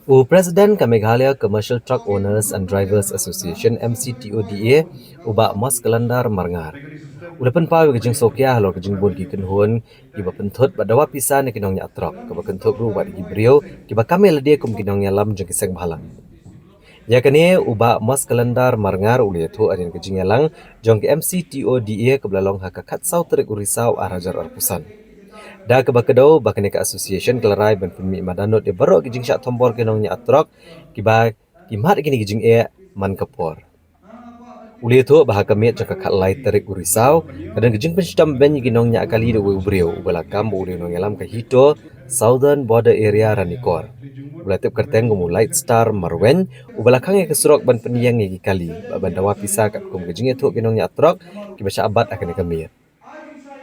President ka Meghalaya Commercial Truck Owners and Drivers Association MCTODA uba Mas Kalandar Marngar. Ulapan pa gajing sokya halor gajing bun gi kenhun gi bapentot badawa pisa ne kinong nya trok ka bakentot ru wat gi brio ki bakamel dia kum kinong nya lam jeng kiseng bahalang. Ya kane uba Mas Kalandar Marngar ulia tu adin gajing yalang jong ki MCTODA ke belalong hakakat sau terik urisau arajar arpusan. Da ke bakedau bakane ka association kelarai ban pemi madanot de barok gijing syak tombor kenong nya atrok kiba kimat gini gijing man kapor. Uli tu bah kami jaka kat lai terik urisau kadang gijing penstam ben ginong nya akali de ubreu ubelakam uri nong yalam ka hito Southern Border Area Ranikor. Ulatip kerteng gumu Light Star Marwen ubelakang ke surok ban peniyang gi kali ban dawa pisa kat kum gijing tu kenong nya atrok kiba syak abad akan kami.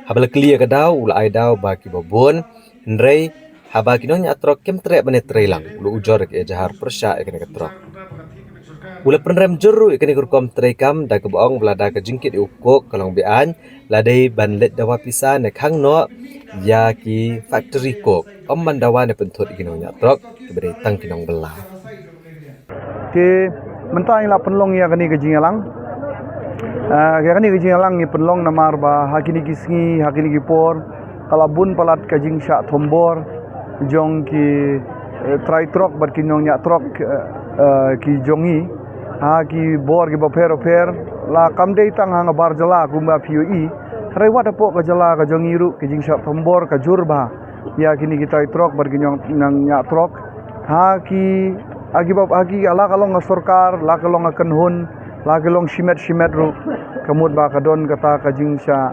Habala clear ka daw ula ay daw baki babon nrei haba kinong nya atrok kem tre bane trailang ulu ujor ke jahar persya ekene ka trok ula penrem juru ekene kurkom treikam da ke boong belada ke jingkit ukok kalong bean ladai ban let dawa pisa ne khang no ya ki factory kok om man dawa ne pentot kinong nya atrok ke bere tang kinong bela ke mentah ila penlong ya kani ke jingalang kani ke jingalang ni penlong namar ba hakini kisngi hakini ki por kalabun palat kajing syak tombor jong ki trai trok bat kinong nya trok ki jongi ha ki bor ki baper la kamdei tang hang bar jala kumba PUE rai wat apo ka jala ka jongi ru ki jing syak tombor ka jurba ya kini ki trai trok bat kinong nang nya trok ha ki agi ala kalong sorkar la kalong akan hun la kalong shimet ru kamut ba kadon kata kajing sya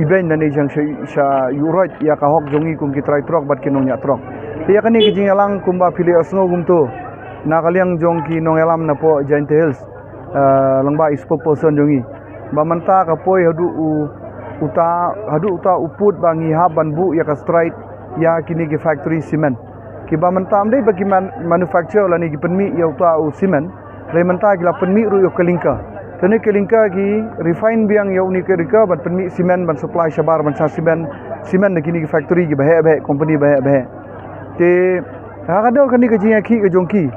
event dan jang sya yurat ya ka hok jongi kum ki trai trok bat kinong nya trok ya kani kijing alang kumba pili asno gumtu na kaliang jong ki nong elam na po Giant Hills langba spokesperson jongi ba manta ka poi hadu uta uput bangi haban bu ya ka straight ya kini ki factory cement ki ba manta amdai bagi manufacture la ni ki penmi ya uta cement re manta ki la penmi ru yo kelingka tene kelingka ki refine biang ya uni ke rika ban penmi cement ban supply shabar ban cement kini ki factory ki bahe company bahe te kadol kani ke jinga ki ke jongki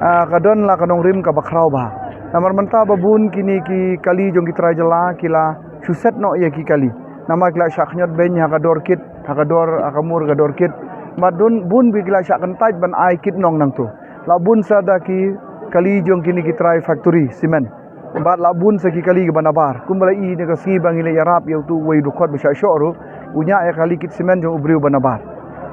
kadon la kanong rim ka bakrau ba namar manta babun kini ki kali jongki trajala kila suset no ya ki kali nama kila syaknyot ben hakador kit hakador akamur gador kit madun bun bi kila syak kentait ban ai kit nong nang tu la bun sada ki kali jong kini ki try factory cement bat la bun sa ki kali ke banabar kumbala i ne ka si bangile yarap ya tu wei dukot bi syak syoru unya ya kali kit cement jong ubriu banabar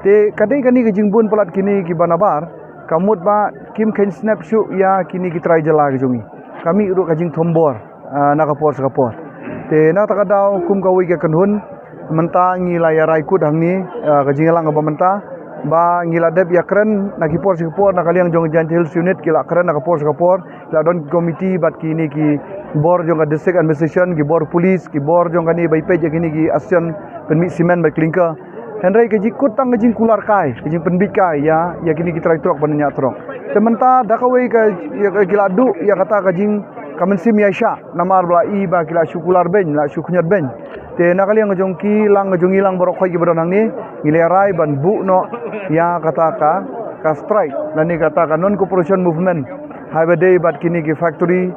te kadai kani ke jingbun pelat kini ki banabar kamut ba kim ken snap shu ya kini ki try jala ke jongi kami ru kajing thombor nakapor sakapor te na takadau kum ka wi ke kanhun menta ngila ya raikut hangni kajing lang ba menta ba ngila dep ya kren nakipor sakapor nakaliang jong Giant Hills unit kila kren nakapor sakapor la don committee bat kini ki bor jong district administration ki bor police ki bor jong kani bai pe kini ki action penmi cement bat klingka Henry ke jikut tang jing kular kai jing penbit kai ya kini kita trok bannya trok tementa dakawai ka ya gila du ya kata ka jing kamen sim ya sya namar bla i ba kila syukular ben la syukunyat ben te nakali ang jongki lang jongi lang borok khoi ki bodonang ni ngilerai ban bu no ya kata ka strike lani kata ka non cooperation movement have a day bat kini ki factory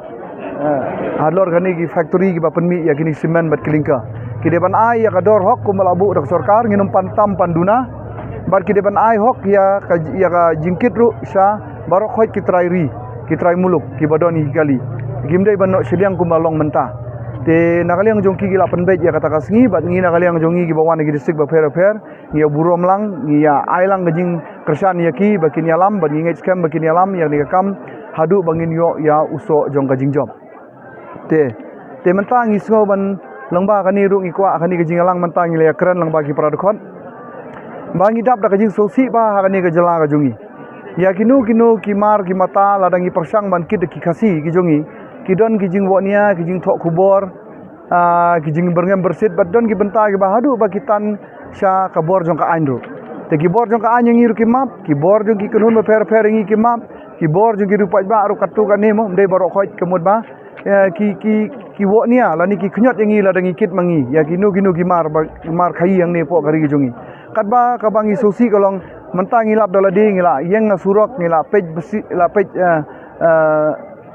hadlor kani ki factory ki ba penmi ya kini cement bat kelingka kideban ai ya kador hok kumalabu dak sorkar nginum pantam panduna bar kideban ai hok ya ka jingkit ru sya barok khoi kitrai muluk ki badoni kali gimdai ban no siliang kumalong menta te nakaliang jongki gila penbet ya kata kasngi bat ngi nakaliang jongi ki bawan gi district ba fer ngi burom lang ngi ya ai lang gajing kersan ya ki bakin yalam ban ngi scam bakin yalam yang nikam hadu bangin yo ya uso jong gajing job te menta ngi sngo ban langba kani ru ngikwa kani ke jingalang mentang ile keren langba ki pradkhon bangi dap da kajing sosi ba kani ke jala ka jungi ya kinu ki mar ki mata ladangi persang ban kit ki khasi ki jungi ki don ki jing wonia ki jing thok kubor ki jing berngem bersit bat don ki benta ki bahadu ba kitan sya ka bor jong ka andro te ki bor jong ka anyi ru ki map ki bor jong ki kunun ba per ngi ki map ki bor jong ki rupai ba ru katu kan ni mo ndai barok khoi kemud ba ki wo nia lani ki knyot yangi la dangi kit mangi ya kinu ki mar khai yang ne po kari jongi katba ka bangi sosi kolong mentang ngilap daladi ngila yang ngasurok ngila page besi ngila page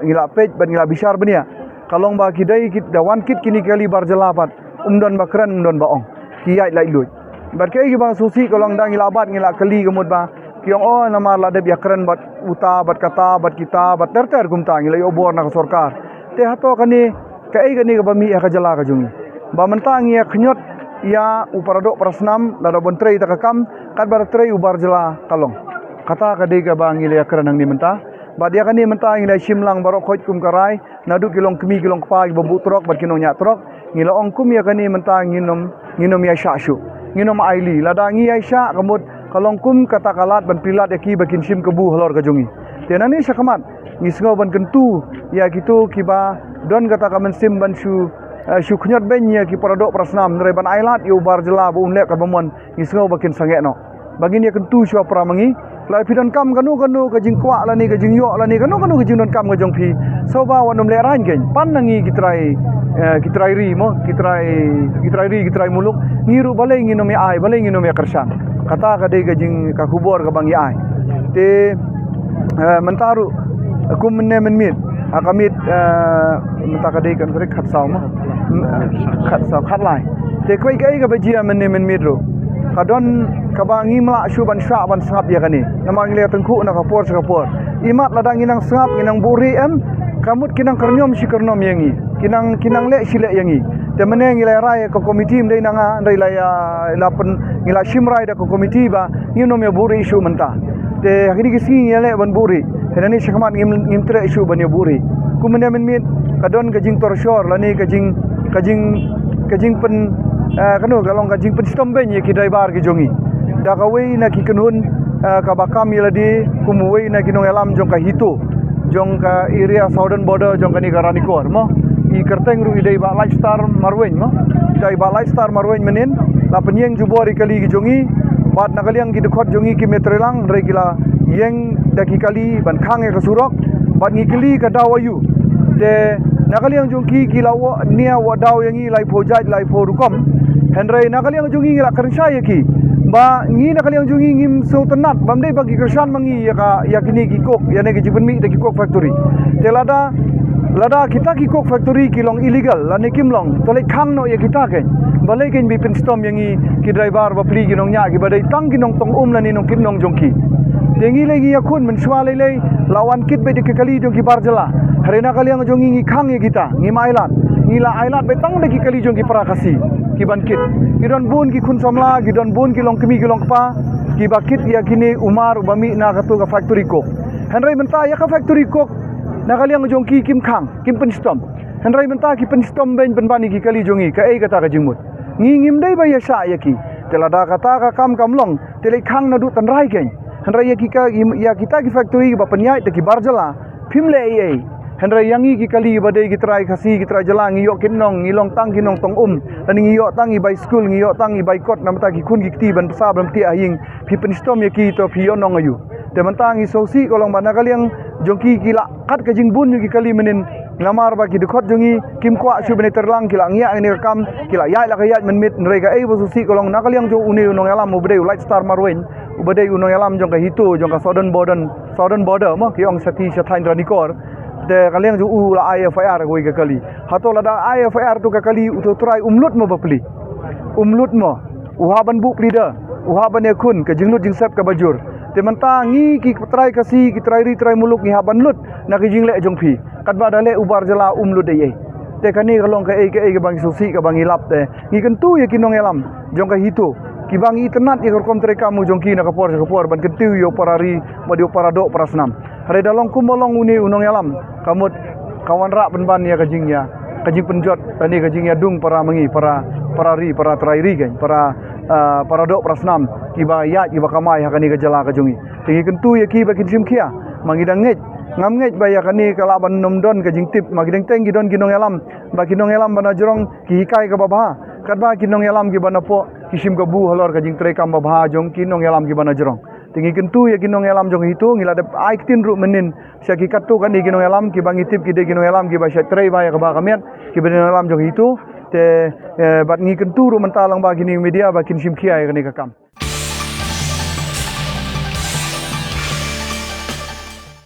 ngila page ban ngila bisar benia kalong ba kidai kit dawan kit kini kali barjalapat umdon bakran umdon baong kiyai lai lui barkai ki bang susi kalong dang ngila bat ngila kali kemud ba kiong nama la de biakran bat uta bat kata bat kita bat ter gumta ngila obor na sarkar te hato kani kai kani ka bami ka jala ka jungi ba mentang ya khnyot ya uparadok prasnam lada bontrei takakam kat bar trei ubar jala kalong kata kadai ka bang ngila akran nang ni menta ba dia kani menta ngila shimlang barok khoj kum karai nadu kilong kemi kilong pa babu trok bat kinong nya trok ngila ongkum ya kani menta nginom ya syashu nginom aili lada ngi ya sya kemud kalong kum kata kalat ban pilat eki bakin sim kebu halor ka jungi tenani syakamat ngisngo ban kentu ya gitu kiba don kata kamen sim ban shu khnyot benya ki paradok prasnam nrai ban ailat yu bar jela bu umlek ka bamon ngisngo bakin sangekno bagin ya kentu shu pramangi lai pidon kam kanu ka jing kwa la ni ka jing yo la ni kanu ka jing don kam ka jong phi soba wanom le ran gen pan nangi kitrai ri mo kitrai muluk ngiru balai nginomi ai balai nginomi kersan kata kadai ka jing ka kubor ka bangi ai te mentaru aku menmit akamit menta kadai kan kare khatsau mo khatsau khatlai te koi kai ka bajia menmit ro kadon kabangi mla shu ban sha ban sap ya kani namang le tengku na kapor imat ladang inang sap inang buri em kamut kinang karnyom si karnom yangi kinang le sile yangi te meneng ngila rai ko komiti mdai nanga ndai la pen ngila shimrai da ko komiti ba nginom ya buri isu menta te hakini kisi ngile ban buri henani shakmat ngim tre isu ban ya buri kumene min kadon kajing torshor lani kajing pen kanu kalong kajing pen stomben ye ki driver ki jongi da kawei na ki kenun ka bakam yeladi kumuwei na kinong alam jong ka hito jong ka area southern border jong ka ni garanikor mo I kerteng ru idai ba lifestyle marwen mo idai ba lifestyle marwen menin la penyeng jubori kali ki jongi bat nakaliang ki dekot jongi ki metrelang regila yeng daki kali ban khange ka surok bat ngikili ka dawayu te nakaliang jongki ki lawo nia wa daw yangi lai phojaj lai pho rukom henrei nakaliang jongi la karsha yaki ba ngi nakaliang jongi ngim so tenat bamdei bagi kersan mangi ya kini ki kok ya ne ki jibenmi de ki kok factory te lada kita ki kok factory kilong illegal lani kimlong tole khang no ya kita ken balai ken bi pinstom yangi ki driver ba pli ginong nya ki badai tang ginong tong lani nong kinong jongki dengi lagi ya kun mensua lele lawan kit be de kali jongki barjala harena kali yang jongi ngi khang ya kita ngi mailat ngila ailat be tang de ki kali jongki prakasi ki ban kit gidon bun ki kun samla gidon bun ki long kemi ki long pa ki bakit ya kini umar ubami na katu ka factory kok henry menta ya ka factory kok nakaliang jongki kim khang kim penstom henry menta ki penstom ben penbani ki kali jongi ka ei kata ka jingmut ngim dei ba ya sha ya ki telada kata ka kam long tele khang na du tan rai ken henry ya ki ka ya kita ki factory ba penyai te ki barjala phimle ei henry yangi ki kali badai ki trai khasi ki trai jala ngiyok kinong ngilong tang kinong tong dan ngiyok tang i by school ngiyok tang i by kot namta ki kun ki ti ban sa ban ti ahing phi penstom ya ki to phi onong ayu te mentang i sosi kolong bana kaliang jongki kila kat ka jingbun ki kali menin ngamar ba ki dekot jongi kim kwa su bene terlang kila ngia ni kam kila ya la kayat menmit nrega ei bosusi kolong nakaliang jo uni unong alam ubdei light star marwen ubdei unong alam jong ka hito jong ka southern border mo ki ong sati sathain ranikor de kaliang jo u la IFR goi ka kali hato la da IFR tu ka kali uto try umlut mo bapli umlut mo uhaban bu plida uhaban ya kun ka jinglut jingsap ka bajur te mentangi ki try kasi ki try muluk ni haban lut na ki jingle jongphi katba dale ubar jala umlut ei te kani kalong ka ei ke bang susi ka bang ilap te ngi kentu ya kinong elam jong ka hito ki bang itnat ikor kom tre kamu jongki na kapor ban kentu yo parari badio paradok prasnam hare dalong kumolong uni unong elam kamut kawan rak penban ya kajing penjot tani kajing ya dung para mengi para trairi kan para dok prasnam kiba ya kiba kamai hakani ka jala ka jungi tingi kentu ya ki bakin sim kia mangidang ngam ngej ba ya kani kala ban nomdon ka jing tip magidang teng gidon ginong elam ba kinong elam bana jorong ki hikai ka babha katba kinong elam ki bana po kisim ka bu halor ka jing tre kam babha jong kinong elam ki bana jorong tingi kentu ya kinong elam jong hitu ngila de ai tin ru menin syaki katu kan di kinong elam ki bangi tip ki de kinong elam ki ba sya tre ba ya ka ba kamiat ki kinong elam jong hitu te bat ngi kentu ru mentalang ba gini media ba kin sim kia ya kani ka kam